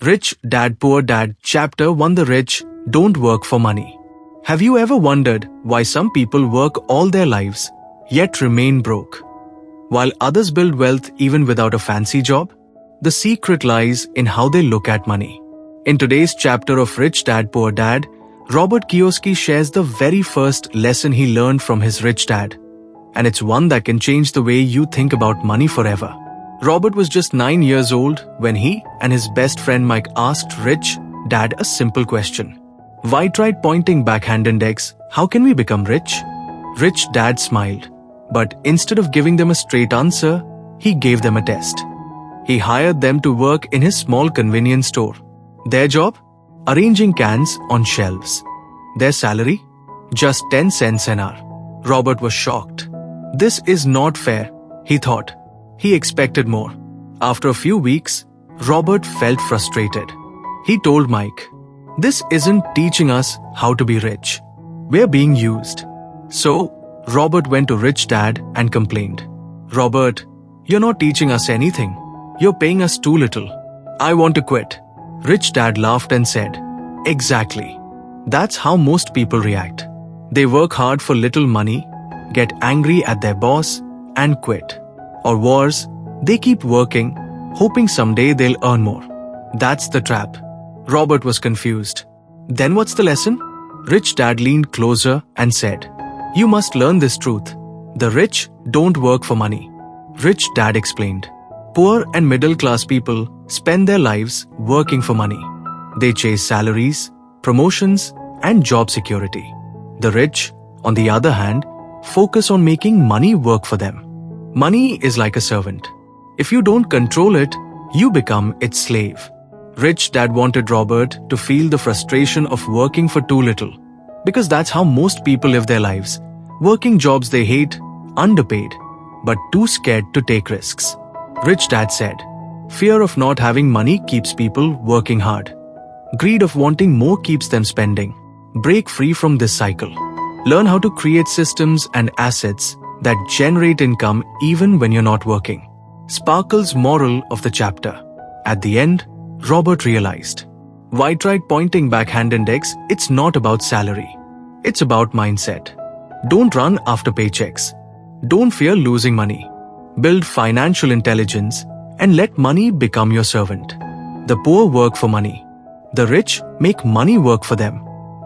Rich Dad Poor Dad Chapter 1. The rich don't work for money. Have you ever wondered why some people work all their lives yet remain broke, while others build wealth even without a fancy job? The secret lies in how they look at money. In today's chapter of Rich Dad Poor Dad, Robert Kiyosaki shares the very first lesson he learned from his rich dad. And it's one that can change the way you think about money forever. Robert was just 9 years old when he and his best friend Mike asked Rich Dad a simple question. Why tried pointing backhand index, how can we become rich? Rich Dad smiled, but instead of giving them a straight answer, he gave them a test. He hired them to work in his small convenience store. Their job? Arranging cans on shelves. Their salary? Just 10 cents an hour. Robert was shocked. This is not fair, he thought. He expected more. After a few weeks, Robert felt frustrated. He told Mike, "This isn't teaching us how to be rich. We're being used." So, Robert went to Rich Dad and complained. "Robert, you're not teaching us anything. You're paying us too little. I want to quit." Rich Dad laughed and said, "Exactly. That's how most people react. They work hard for little money, get angry at their boss, and quit. Or worse, they keep working, hoping someday they'll earn more. That's the trap." Robert was confused. "Then what's the lesson?" Rich Dad leaned closer and said, "You must learn this truth. The rich don't work for money." Rich Dad explained, "Poor and middle-class people spend their lives working for money. They chase salaries, promotions, and job security. The rich, on the other hand, focus on making money work for them. Money is like a servant. If you don't control it, you become its slave." Rich Dad wanted Robert to feel the frustration of working for too little, because that's how most people live their lives, working jobs they hate, underpaid, but too scared to take risks. Rich Dad said, "Fear of not having money keeps people working hard. Greed of wanting more keeps them spending. Break free from this cycle. Learn how to create systems and assets that generate income even when you're not working." Sparkle's moral of the chapter. At the end, Robert realized, why tried pointing backhand index? It's not about salary. It's about mindset. Don't run after paychecks. Don't fear losing money. Build financial intelligence and let money become your servant. The poor work for money. The rich make money work for them.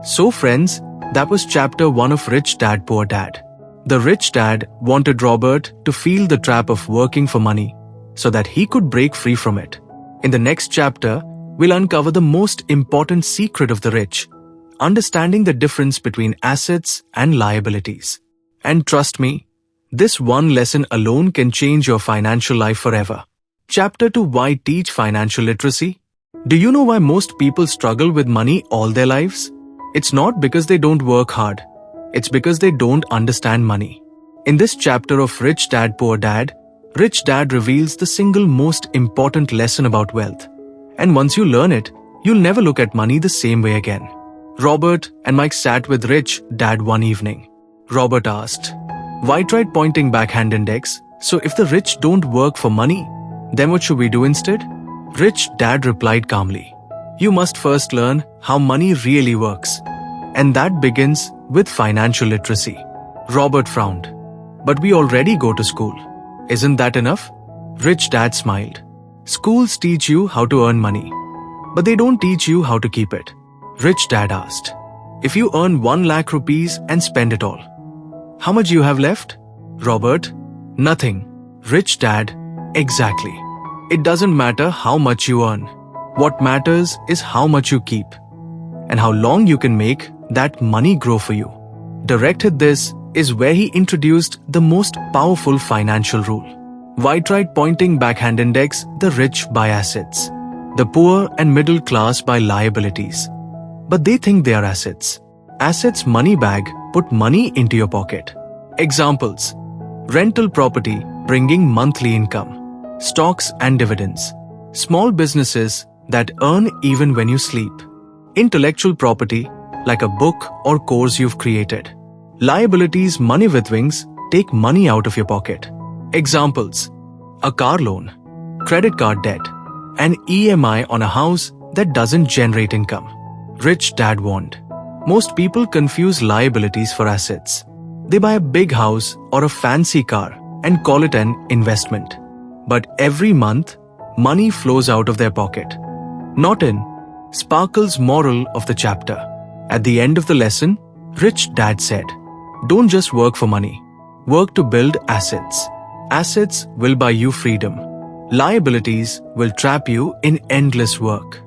So friends, that was chapter 1 of Rich Dad Poor Dad. The rich dad wanted Robert to feel the trap of working for money so that he could break free from it. In the next chapter, we'll uncover the most important secret of the rich, understanding the difference between assets and liabilities. And trust me, this one lesson alone can change your financial life forever. Chapter 2. Why teach financial literacy? Do you know why most people struggle with money all their lives? It's not because they don't work hard. It's because they don't understand money. In this chapter of Rich Dad Poor Dad, Rich Dad reveals the single most important lesson about wealth. And once you learn it, you'll never look at money the same way again. Robert and Mike sat with Rich Dad one evening. Robert asked, "Why tried pointing backhand index? So if the rich don't work for money, then what should we do instead?" Rich Dad replied calmly, "You must first learn how money really works. And that begins with financial literacy." Robert frowned. "But we already go to school. Isn't that enough?" Rich Dad smiled. "Schools teach you how to earn money, but they don't teach you how to keep it." Rich Dad asked, "If you earn 1 lakh rupees and spend it all, how much you have left?" Robert, "Nothing." Rich Dad, "Exactly. It doesn't matter how much you earn. What matters is how much you keep and how long you can make that money grow for you." Directed this is where he introduced the most powerful financial rule. Why tried pointing backhand index? The rich buy assets. The poor and middle class buy liabilities. But they think they are assets. Assets money bag, put money into your pocket. Examples: rental property bringing monthly income, stocks and dividends, small businesses that earn even when you sleep, intellectual property like a book or course you've created. Liabilities, money with wings, take money out of your pocket. Examples: a car loan, credit card debt, an EMI on a house that doesn't generate income. Rich Dad warned. Most people confuse liabilities for assets. They buy a big house or a fancy car and call it an investment. But every month, money flows out of their pocket. Not in. Sparkle's moral of the chapter. At the end of the lesson, Rich Dad said, "Don't just work for money. Work to build assets. Assets will buy you freedom. Liabilities will trap you in endless work."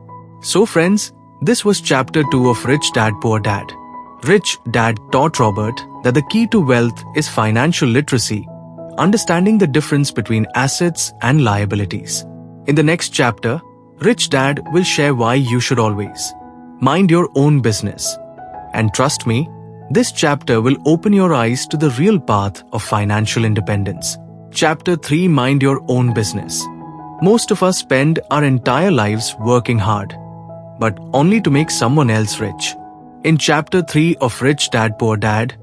So friends, this was chapter 2 of Rich Dad Poor Dad. Rich Dad taught Robert that the key to wealth is financial literacy, understanding the difference between assets and liabilities. In the next chapter, Rich Dad will share why you should always mind your own business. And trust me, this chapter will open your eyes to the real path of financial independence. Chapter 3, Mind Your Own Business. Most of us spend our entire lives working hard, but only to make someone else rich. In chapter 3 of Rich Dad Poor Dad,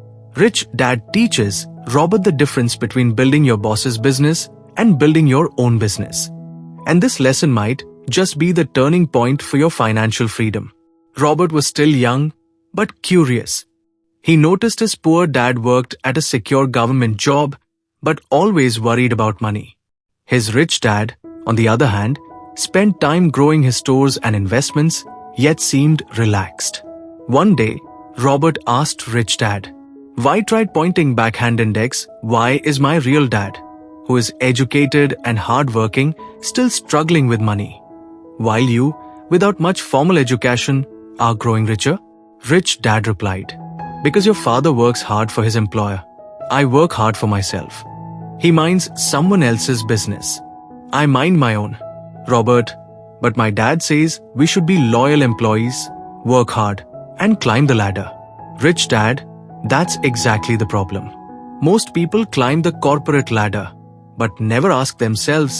Rich Dad teaches Robert the difference between building your boss's business and building your own business. And this lesson might just be the turning point for your financial freedom. Robert was still young, but curious. He noticed his poor dad worked at a secure government job, but always worried about money. His rich dad, on the other hand, spent time growing his stores and investments, yet seemed relaxed. One day, Robert asked Rich Dad, "Why tried pointing backhand index? Why is my real dad, who is educated and hardworking, still struggling with money? While you, without much formal education, are growing richer?" Rich Dad replied, "Because your father works hard for his employer. I work hard for myself. He minds someone else's business. I mind my own." "Robert, but my dad says we should be loyal employees, work hard, and climb the ladder." Rich Dad, that's exactly the problem. Most people climb the corporate ladder, but never ask themselves,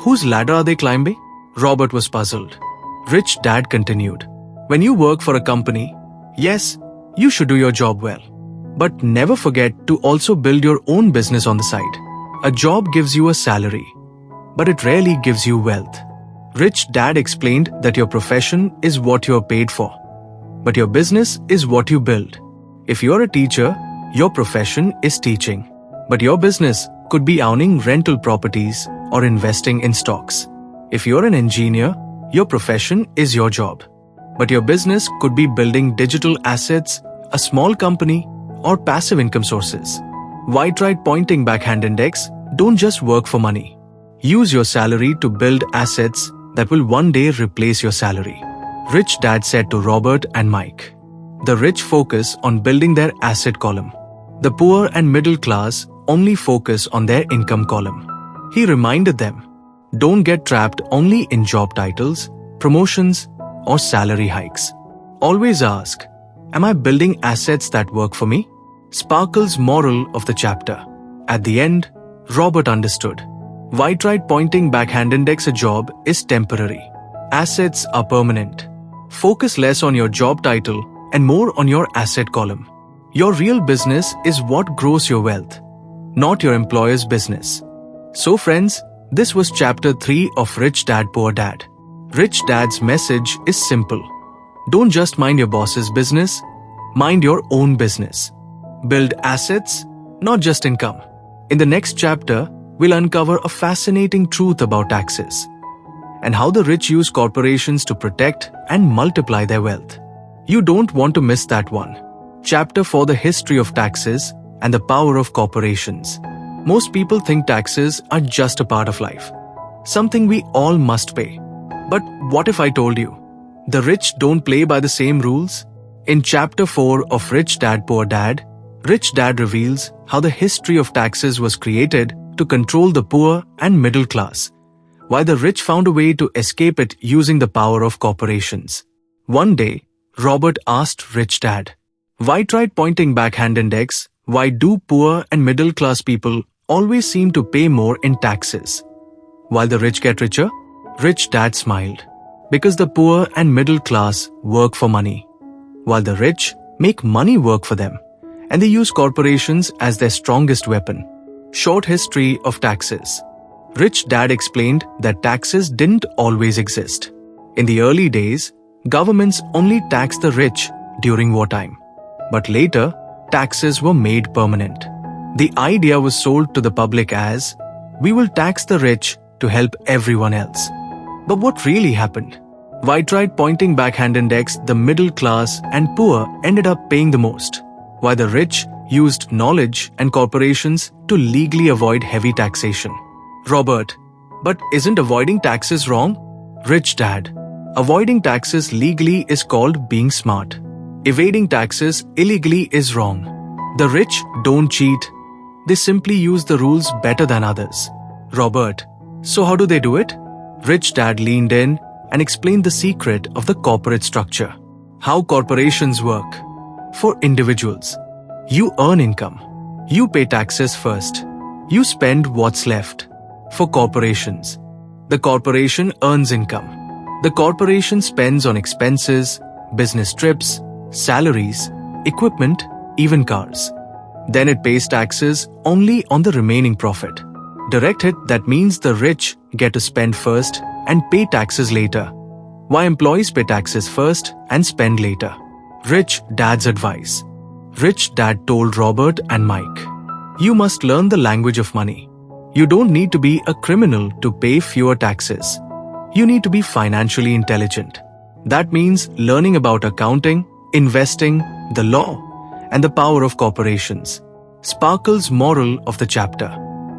whose ladder are they climbing? Robert was puzzled. Rich Dad continued, "When you work for a company, yes, you should do your job well. But never forget to also build your own business on the side. A job gives you a salary, but it rarely gives you wealth." Rich Dad explained that your profession is what you're paid for, but your business is what you build. If you're a teacher, your profession is teaching, but your business could be owning rental properties or investing in stocks. If you're an engineer, your profession is your job, but your business could be building digital assets, a small company, or passive income sources. Why try pointing backhand index? Don't just work for money. Use your salary to build assets that will one day replace your salary. Rich Dad said to Robert and Mike. The rich focus on building their asset column. The poor and middle class only focus on their income column. He reminded them, don't get trapped only in job titles, promotions, or salary hikes. Always ask, am I building assets that work for me? Sparkle's moral of the chapter. At the end, Robert understood. Why try pointing backhand index a job is temporary. Assets are permanent. Focus less on your job title and more on your asset column. Your real business is what grows your wealth, not your employer's business. So friends, this was chapter 3 of Rich Dad Poor Dad. Rich Dad's message is simple. Don't just mind your boss's business, mind your own business. Build assets, not just income. In the next chapter, we'll uncover a fascinating truth about taxes and how the rich use corporations to protect and multiply their wealth. You don't want to miss that one. Chapter 4: The History of Taxes and the Power of Corporations. Most people think taxes are just a part of life, something we all must pay. But what if I told you, the rich don't play by the same rules? In chapter 4 of Rich Dad Poor Dad, Rich Dad reveals how the history of taxes was created to control the poor and middle class, while the rich found a way to escape it using the power of corporations. One day, Robert asked Rich Dad, why tried pointing backhand index? Why do poor and middle class people always seem to pay more in taxes, while the rich get richer? Rich Dad smiled. Because the poor and middle class work for money, while the rich make money work for them, and they use corporations as their strongest weapon. Short history of taxes. Rich Dad explained that taxes didn't always exist. In the early days, governments only taxed the rich during wartime. But later, taxes were made permanent. The idea was sold to the public as, we will tax the rich to help everyone else. But what really happened? White tried pointing back hand index, the middle class and poor ended up paying the most, while the rich used knowledge and corporations to legally avoid heavy taxation. Robert, but isn't avoiding taxes wrong? Rich Dad, avoiding taxes legally is called being smart. Evading taxes illegally is wrong. The rich don't cheat. They simply use the rules better than others. Robert, so how do they do it? Rich Dad leaned in and explained the secret of the corporate structure. How corporations work. For individuals, you earn income. You pay taxes first. You spend what's left. For corporations, the corporation earns income. The corporation spends on expenses, business trips, salaries, equipment, even cars. Then it pays taxes only on the remaining profit. Direct hit, that means the rich get to spend first and pay taxes later, while employees pay taxes first and spend later. Rich Dad's advice. Rich Dad told Robert and Mike, you must learn the language of money. You don't need to be a criminal to pay fewer taxes. You need to be financially intelligent. That means learning about accounting, investing, the law, and the power of corporations. Sparkle's moral of the chapter.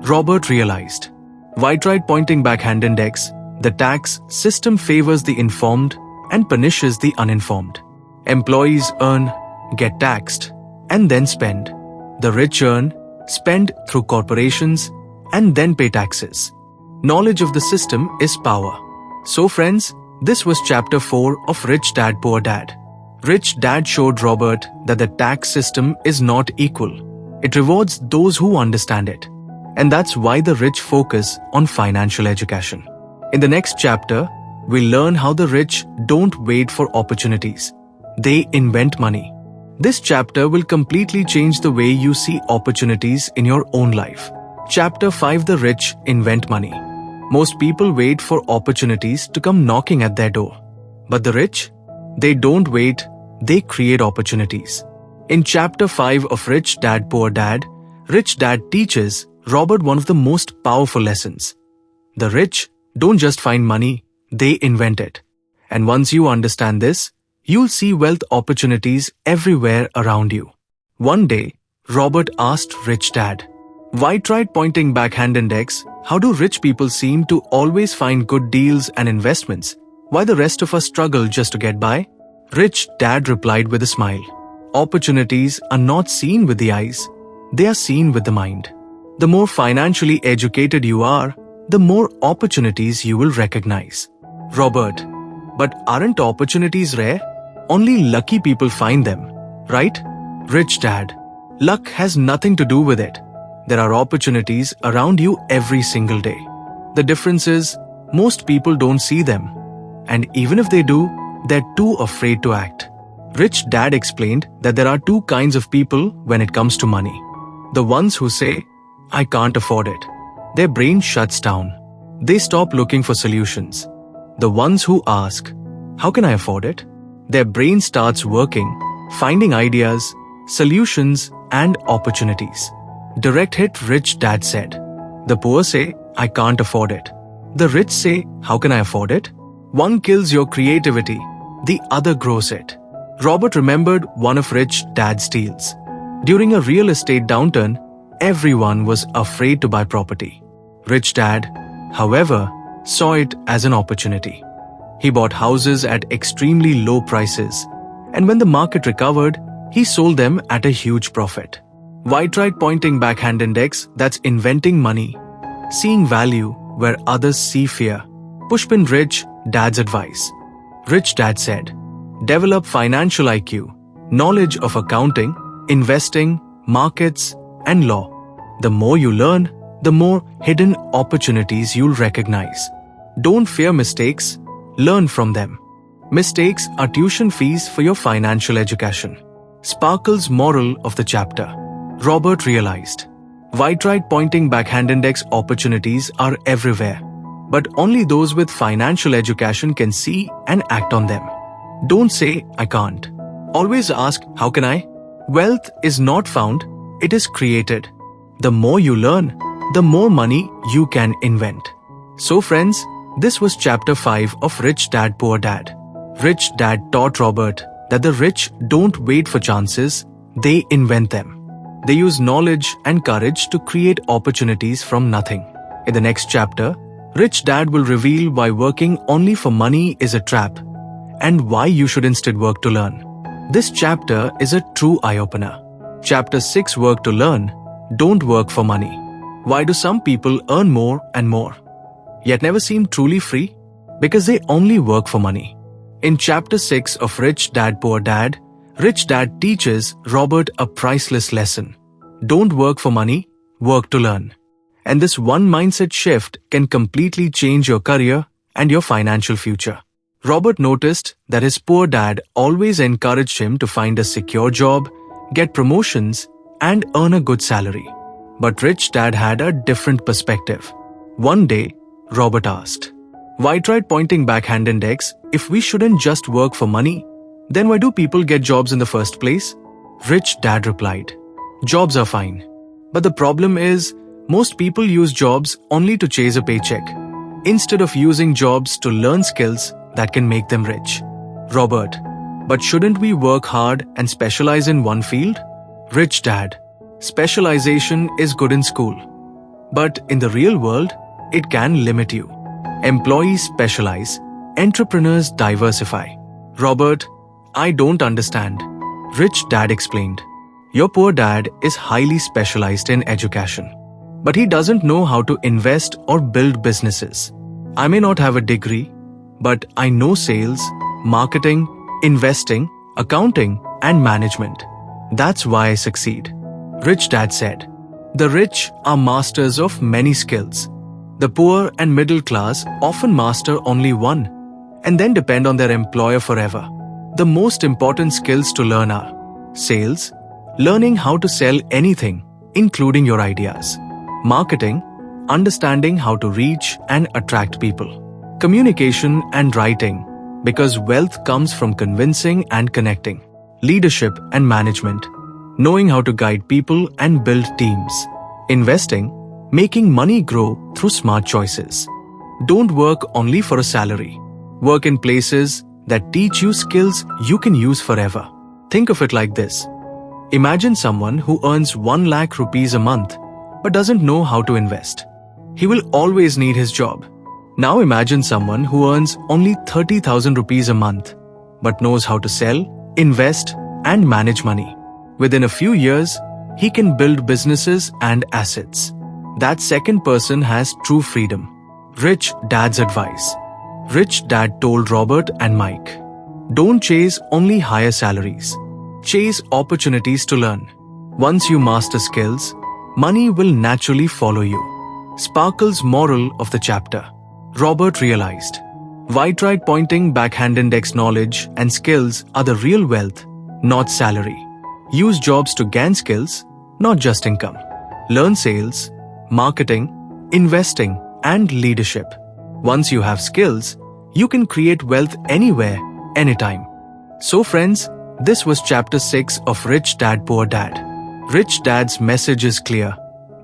Robert realized. White tried pointing back hand index, the tax system favors the informed and punishes the uninformed. Employees earn, get taxed, and then spend. The rich earn, spend through corporations, and then pay taxes. Knowledge of the system is power. So friends, this was chapter 4 of Rich Dad Poor Dad. Rich Dad showed Robert that the tax system is not equal. It rewards those who understand it. And that's why the rich focus on financial education. In the next chapter, we'll learn how the rich don't wait for opportunities. They invent money. This chapter will completely change the way you see opportunities in your own life. Chapter 5, The Rich Invent Money. Most people wait for opportunities to come knocking at their door. But the rich? They don't wait, they create opportunities. In Chapter 5 of Rich Dad Poor Dad, Rich Dad teaches Robert one of the most powerful lessons. The rich don't just find money, they invent it. And once you understand this, you'll see wealth opportunities everywhere around you. One day, Robert asked Rich Dad, White tried pointing back hand index, how do rich people seem to always find good deals and investments, while the rest of us struggle just to get by? Rich Dad replied with a smile. Opportunities are not seen with the eyes, they are seen with the mind. The more financially educated you are, the more opportunities you will recognize. Robert, but aren't opportunities rare? Only lucky people find them, right? Rich Dad, luck has nothing to do with it. There are opportunities around you every single day. The difference is, most people don't see them. And even if they do, they're too afraid to act. Rich Dad explained that there are two kinds of people when it comes to money. The ones who say, I can't afford it. Their brain shuts down. They stop looking for solutions. The ones who ask, how can I afford it? Their brain starts working, finding ideas, solutions, and opportunities. Direct hit, Rich Dad said. The poor say, I can't afford it. The rich say, how can I afford it? One kills your creativity, the other grows it. Robert remembered one of Rich Dad's deals. During a real estate downturn, everyone was afraid to buy property. Rich Dad, however, saw it as an opportunity. He bought houses at extremely low prices, and when the market recovered, he sold them at a huge profit. White tried pointing back hand index, that's inventing money, seeing value where others see fear. Pushpin Rich Dad's advice. Rich Dad said, develop financial IQ, knowledge of accounting, investing, markets, and law. The more you learn, the more hidden opportunities you'll recognize. Don't fear mistakes, learn from them. Mistakes are tuition fees for your financial education. Sparkle's moral of the chapter. Robert realized. White tried pointing back hand index, opportunities are everywhere. but only those with financial education can see and act on them. Don't say, I can't. Always ask, how can I? Wealth is not found, it is created. The more you learn, the more money you can invent. So friends, this was chapter 5 of Rich Dad Poor Dad. Rich Dad taught Robert that the rich don't wait for chances, they invent them. They use knowledge and courage to create opportunities from nothing. In the next chapter, Rich Dad will reveal why working only for money is a trap and why you should instead work to learn. This chapter is a true eye-opener. Chapter 6, Work to Learn, Don't Work for Money. Why do some people earn more and more, yet never seem truly free? Because they only work for money. In chapter 6 of Rich Dad Poor Dad, Rich Dad teaches Robert a priceless lesson. Don't work for money, work to learn. And this one mindset shift can completely change your career and your financial future. Robert noticed that his poor dad always encouraged him to find a secure job, get promotions, and earn a good salary. But Rich Dad had a different perspective. One day, Robert asked, "Why try pointing backhand index if we shouldn't just work for money? Then why do people get jobs in the first place?" Rich Dad replied, "Jobs are fine. But the problem is, most people use jobs only to chase a paycheck, instead of using jobs to learn skills that can make them rich." Robert, "But shouldn't we work hard and specialize in one field?" Rich Dad, "Specialization is good in school. But in the real world, it can limit you. Employees specialize, entrepreneurs diversify." Robert, "I don't understand." Rich Dad explained, "Your poor dad is highly specialized in education, but he doesn't know how to invest or build businesses. I may not have a degree, but I know sales, marketing, investing, accounting, and management. That's why I succeed." Rich Dad said, "The rich are masters of many skills. The poor and middle class often master only one, and then depend on their employer forever. The most important skills to learn are sales, learning how to sell anything, including your ideas; marketing, understanding how to reach and attract people; communication and writing, because wealth comes from convincing and connecting; leadership and management, knowing how to guide people and build teams; investing, making money grow through smart choices. Don't work only for a salary. Work in places that teach you skills you can use forever." Think of it like this. Imagine someone who earns 1 lakh rupees a month but doesn't know how to invest. He will always need his job. Now imagine someone who earns only 30,000 rupees a month but knows how to sell, invest, and manage money. Within a few years, he can build businesses and assets. That second person has true freedom. Rich Dad's advice. Rich Dad told Robert and Mike, "Don't chase only higher salaries. Chase opportunities to learn. Once you master skills, money will naturally follow you." Sparkle's moral of the chapter. Robert realized, why tried pointing backhand index knowledge and skills are the real wealth, not salary. Use jobs to gain skills, not just income. Learn sales, marketing, investing, and leadership. Once you have skills, you can create wealth anywhere, anytime. So friends, this was chapter 6 of Rich Dad Poor Dad. Rich Dad's message is clear.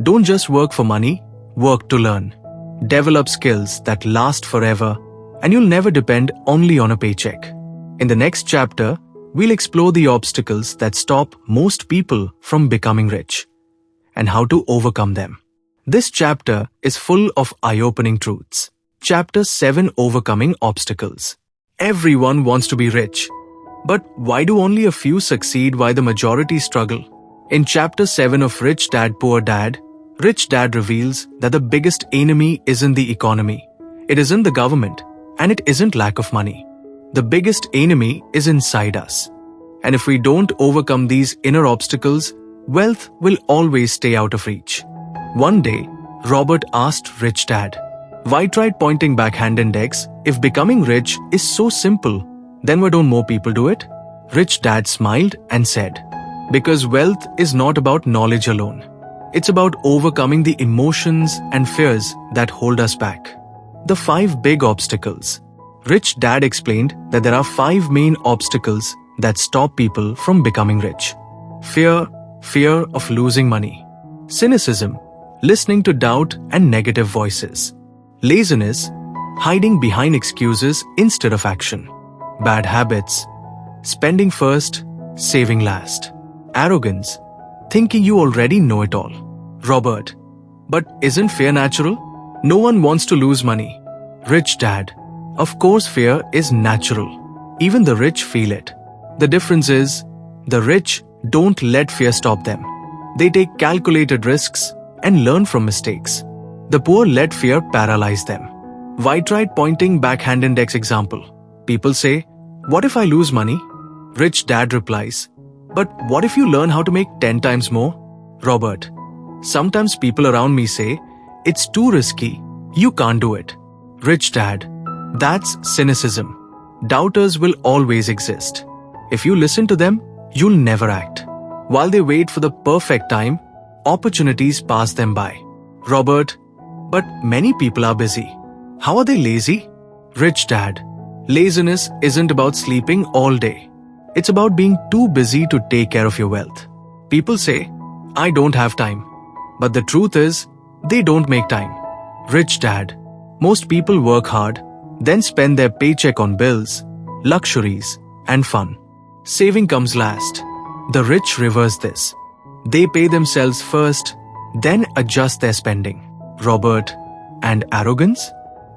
Don't just work for money, work to learn. Develop skills that last forever, and you'll never depend only on a paycheck. In the next chapter, we'll explore the obstacles that stop most people from becoming rich and how to overcome them. This chapter is full of eye-opening truths. Chapter 7, Overcoming Obstacles. Everyone wants to be rich. But why do only a few succeed while the majority struggle? In chapter 7 of Rich Dad Poor Dad, Rich Dad reveals that the biggest enemy isn't the economy, it isn't the government, and it isn't lack of money. The biggest enemy is inside us. And if we don't overcome these inner obstacles, wealth will always stay out of reach. One day, Robert asked Rich Dad, "Why tried pointing backhand index if becoming rich is so simple? Then why don't more people do it?" Rich Dad smiled and said, "Because wealth is not about knowledge alone. It's about overcoming the emotions and fears that hold us back. The 5 big obstacles. Rich Dad explained that there are 5 main obstacles that stop people from becoming rich. Fear of losing money. Cynicism, listening to doubt and negative voices. Laziness, hiding behind excuses instead of action. Bad habits, spending first, saving last. Arrogance, thinking you already know it all. Robert, but isn't fear natural? No one wants to lose money. Rich Dad, of course fear is natural. Even the rich feel it. The difference is, the rich don't let fear stop them. They take calculated risks and learn from mistakes. The poor let fear paralyze them. White-right pointing backhand index example. People say, what if I lose money? Rich Dad replies, but what if you learn how to make 10 times more? Robert, sometimes people around me say, it's too risky, you can't do it. Rich Dad, that's cynicism. Doubters will always exist. If you listen to them, you'll never act. While they wait for the perfect time, opportunities pass them by. Robert, but many people are busy. How are they lazy? Rich Dad, laziness isn't about sleeping all day. It's about being too busy to take care of your wealth. People say, I don't have time. But the truth is, they don't make time. Rich Dad, most people work hard, then spend their paycheck on bills, luxuries, and fun. Saving comes last. The rich reverse this. They pay themselves first, then adjust their spending. Robert, and arrogance?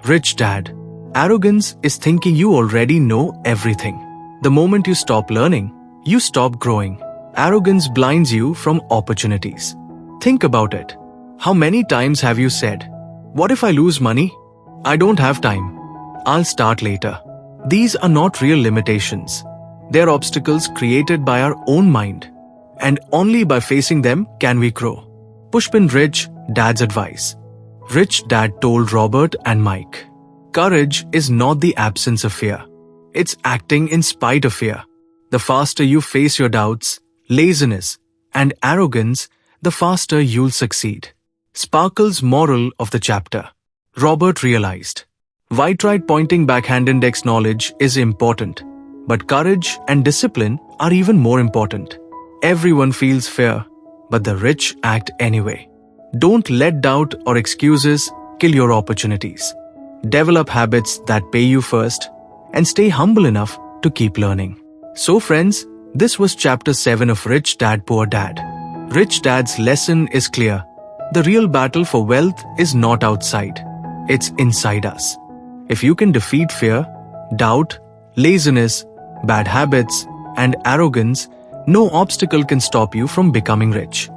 Rich Dad, arrogance is thinking you already know everything. The moment you stop learning, you stop growing. Arrogance blinds you from opportunities. Think about it. How many times have you said, what if I lose money? I don't have time. I'll start later. These are not real limitations. They're obstacles created by our own mind. And only by facing them can we grow. Pushpin Rich Dad's advice. Rich Dad told Robert and Mike, courage is not the absence of fear. It's acting in spite of fear. The faster you face your doubts, laziness, and arrogance, the faster you'll succeed. Sparkle's moral of the chapter. Robert realized, white-right pointing backhand index knowledge is important, but courage and discipline are even more important. Everyone feels fear, but the rich act anyway. Don't let doubt or excuses kill your opportunities. Develop habits that pay you first and stay humble enough to keep learning. So friends, this was chapter 7 of Rich Dad Poor Dad. Rich Dad's lesson is clear. The real battle for wealth is not outside. It's inside us. If you can defeat fear, doubt, laziness, bad habits, and arrogance, no obstacle can stop you from becoming rich.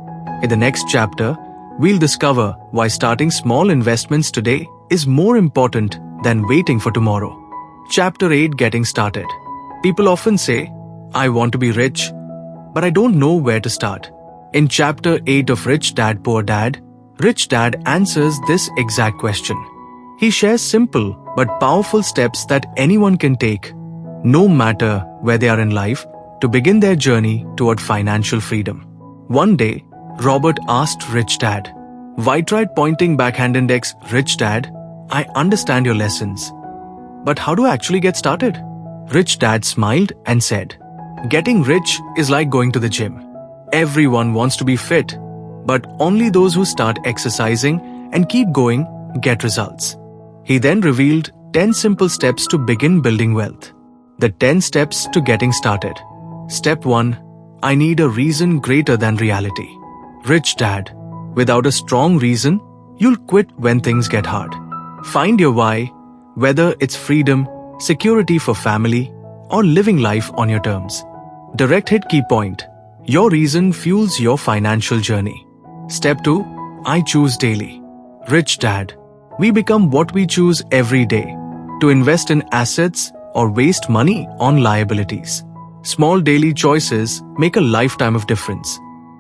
In the next chapter, we'll discover why starting small investments today is more important than waiting for tomorrow. Chapter 8, Getting Started. People often say, I want to be rich, but I don't know where to start. In Chapter 8 of Rich Dad Poor Dad, Rich Dad answers this exact question. He shares simple but powerful steps that anyone can take, no matter where they are in life, to begin their journey toward financial freedom. One day, Robert asked Rich Dad, white-right pointing backhand index, Rich Dad, I understand your lessons, but how do I actually get started? Rich Dad smiled and said, getting rich is like going to the gym. Everyone wants to be fit, but only those who start exercising and keep going get results. He then revealed 10 simple steps to begin building wealth. The 10 steps to getting started. Step 1. I need a reason greater than reality. Rich Dad, without a strong reason, you'll quit when things get hard. Find your why, whether it's freedom, security for family, or living life on your terms. Direct hit key point. Your reason fuels your financial journey. Step 2. I choose daily. Rich Dad, we become what we choose every day, to invest in assets or waste money on liabilities. Small daily choices make a lifetime of difference.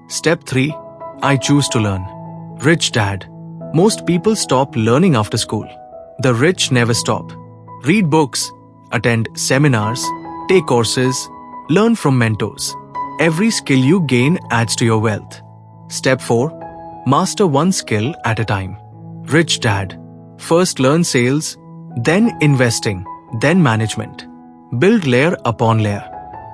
Step 3. I choose to learn. Rich Dad, most people stop learning after school. The rich never stop. Read books, attend seminars, take courses, learn from mentors. Every skill you gain adds to your wealth. Step 4. Master one skill at a time. Rich Dad, first learn sales, then investing, then management. Build layer upon layer.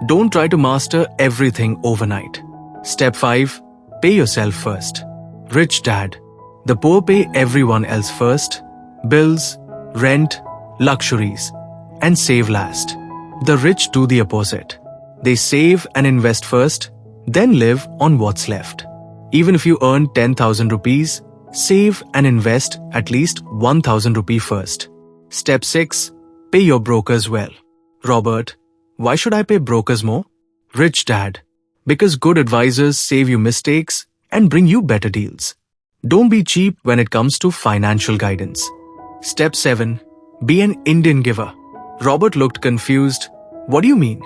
Don't try to master everything overnight. Step 5. Pay yourself first. Rich dad. The poor pay everyone else first. Bills, rent, luxuries, and save last. The rich do the opposite. They save and invest first, then live on what's left. Even if you earn 10,000 rupees, save and invest at least 1,000 rupee first. Step 6. Pay your brokers well. Robert, why should I pay brokers more? Rich dad. Because good advisors save you mistakes and bring you better deals. Don't be cheap when it comes to financial guidance. Step 7. Be an Indian giver. Robert looked confused. What do you mean?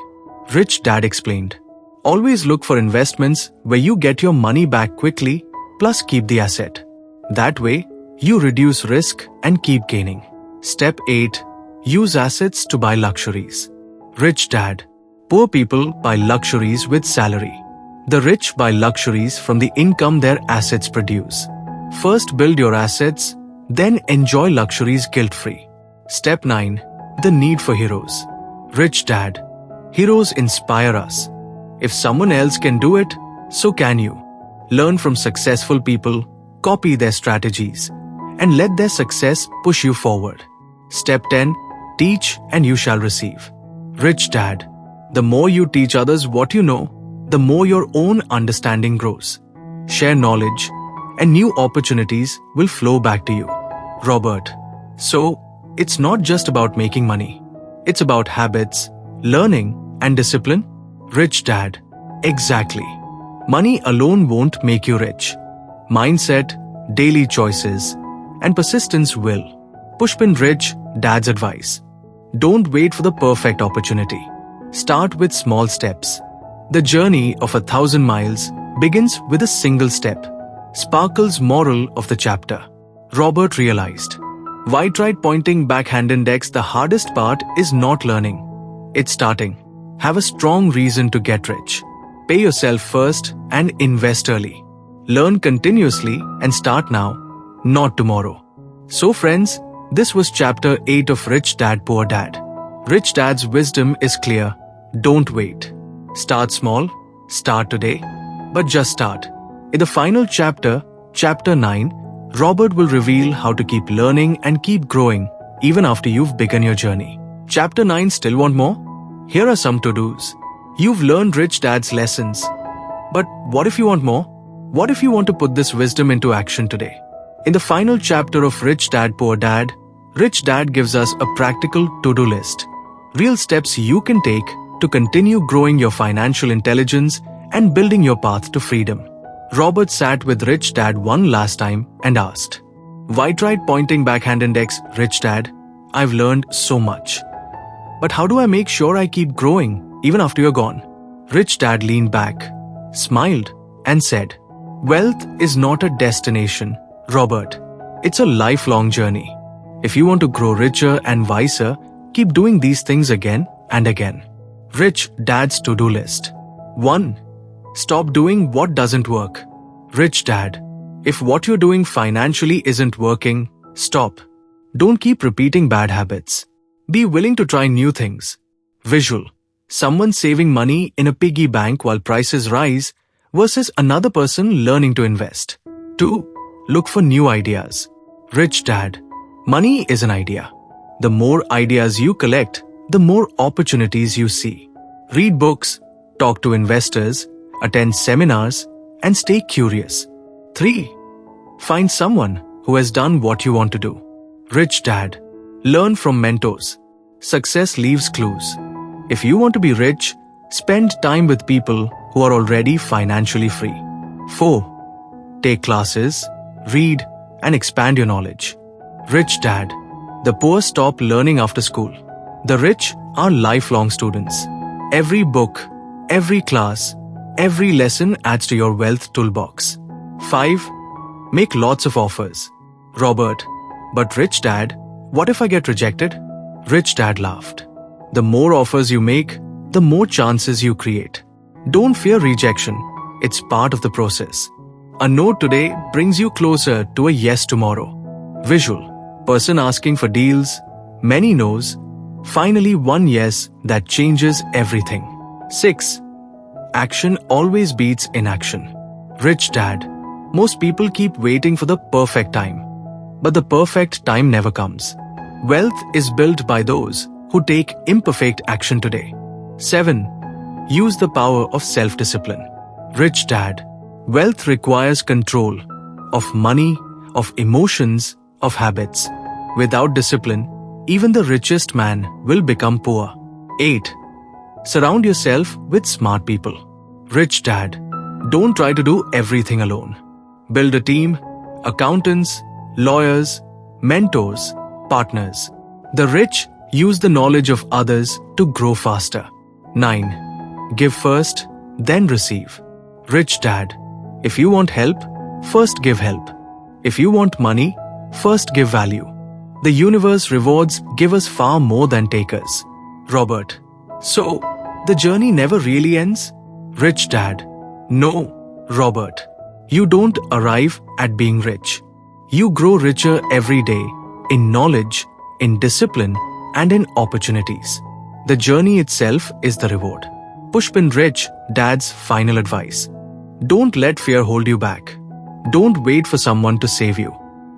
Rich dad explained. Always look for investments where you get your money back quickly, plus keep the asset. That way, you reduce risk and keep gaining. Step 8. Use assets to buy luxuries. Rich dad. Poor people buy luxuries with salary. The rich buy luxuries from the income their assets produce. First build your assets, then enjoy luxuries guilt-free. Step 9. The need for heroes. Rich dad. Heroes inspire us. If someone else can do it, so can you. Learn from successful people, copy their strategies, and let their success push you forward. Step 10. Teach and you shall receive. Rich dad. The more you teach others what you know, the more your own understanding grows. Share knowledge, and new opportunities will flow back to you. Robert. So, it's not just about making money. It's about habits, learning, and discipline. Rich dad. Exactly. Money alone won't make you rich. Mindset, daily choices, and persistence will. Pushpin Rich Dad's advice. Don't wait for the perfect opportunity. Start with small steps. The journey of 1,000 miles begins with a single step. Sparkle's moral of the chapter. Robert realized. Why tried pointing backhand index? The hardest part is not learning. It's starting. Have a strong reason to get rich. Pay yourself first and invest early. Learn continuously and start now, not tomorrow. So friends, this was chapter 8 of Rich Dad Poor Dad. Rich Dad's wisdom is clear. Don't wait. Start small, start today, but just start. In the final chapter, chapter 9, Robert will reveal how to keep learning and keep growing even after you've begun your journey. Chapter 9, still want more? Here are some to-dos. You've learned Rich Dad's lessons. But what if you want more? What if you want to put this wisdom into action today? In the final chapter of Rich Dad Poor Dad, Rich Dad gives us a practical to-do list. Real steps you can take to continue growing your financial intelligence and building your path to freedom. Robert sat with Rich Dad one last time and asked, why tried pointing backhand index? Rich Dad, I've learned so much. But how do I make sure I keep growing even after you're gone? Rich Dad leaned back, smiled, and said, wealth is not a destination, Robert. It's a lifelong journey. If you want to grow richer and wiser, keep doing these things again and again. Rich Dad's to-do list. 1. Stop doing what doesn't work. Rich Dad. If what you're doing financially isn't working, stop. Don't keep repeating bad habits. Be willing to try new things. Visual. Someone saving money in a piggy bank while prices rise versus another person learning to invest. 2. Look for new ideas. Rich Dad. Money is an idea. The more ideas you collect, the more opportunities you see. Read books, talk to investors, attend seminars, and stay curious. 3. Find someone who has done what you want to do. Rich Dad. Learn from mentors. Success leaves clues. If you want to be rich, spend time with people who are already financially free. 4. Take classes, read, and expand your knowledge. Rich Dad. The poor stop learning after school. The rich are lifelong students. Every book, every class, every lesson adds to your wealth toolbox. 5. Make lots of offers. Robert. But Rich Dad, what if I get rejected? Rich Dad laughed. The more offers you make, the more chances you create. Don't fear rejection. It's part of the process. A no today brings you closer to a yes tomorrow. Visual. Person asking for deals, many no's, finally one yes that changes everything. 6. Action always beats inaction. Rich Dad. Most people keep waiting for the perfect time. But the perfect time never comes. Wealth is built by those who take imperfect action today. 7. Use the power of self-discipline. Rich Dad. Wealth requires control of money, of emotions, of habits. Without discipline, even the richest man will become poor. 8. Surround yourself with smart people. Rich Dad. Don't try to do everything alone. Build a team, accountants, lawyers, mentors, partners. The rich use the knowledge of others to grow faster. 9. Give first, then receive. Rich Dad. If you want help, first give help. If you want money, first give value. The universe rewards givers far more than takers. Robert. So, the journey never really ends? Rich Dad. No, Robert. You don't arrive at being rich. You grow richer every day in knowledge, in discipline, and in opportunities. The journey itself is the reward. Pushpin Rich Dad's final advice. Don't let fear hold you back. Don't wait for someone to save you.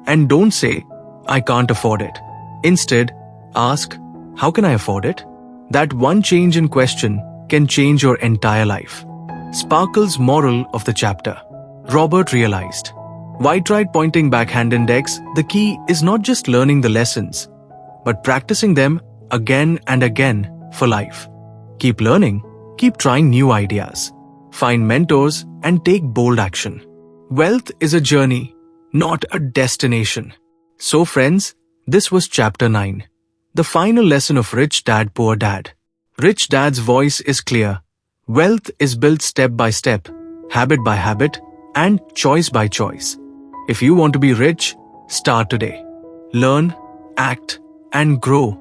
And don't say, I can't afford it. Instead, ask, how can I afford it? That one change in question can change your entire life. Sparkle's moral of the chapter. Robert realized. White tried pointing backhand index, the key is not just learning the lessons, but practicing them again and again for life. Keep learning, keep trying new ideas. Find mentors and take bold action. Wealth is a journey, not a destination. So friends, this was chapter 9. The final lesson of Rich Dad Poor Dad. Rich Dad's voice is clear. Wealth is built step by step, habit by habit, and choice by choice. If you want to be rich, start today. Learn, act, and grow.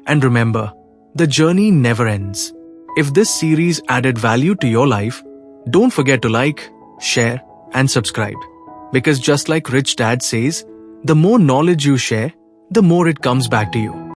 And remember, the journey never ends. If this series added value to your life, don't forget to like, share, and subscribe. Because just like Rich Dad says, the more knowledge you share, the more it comes back to you.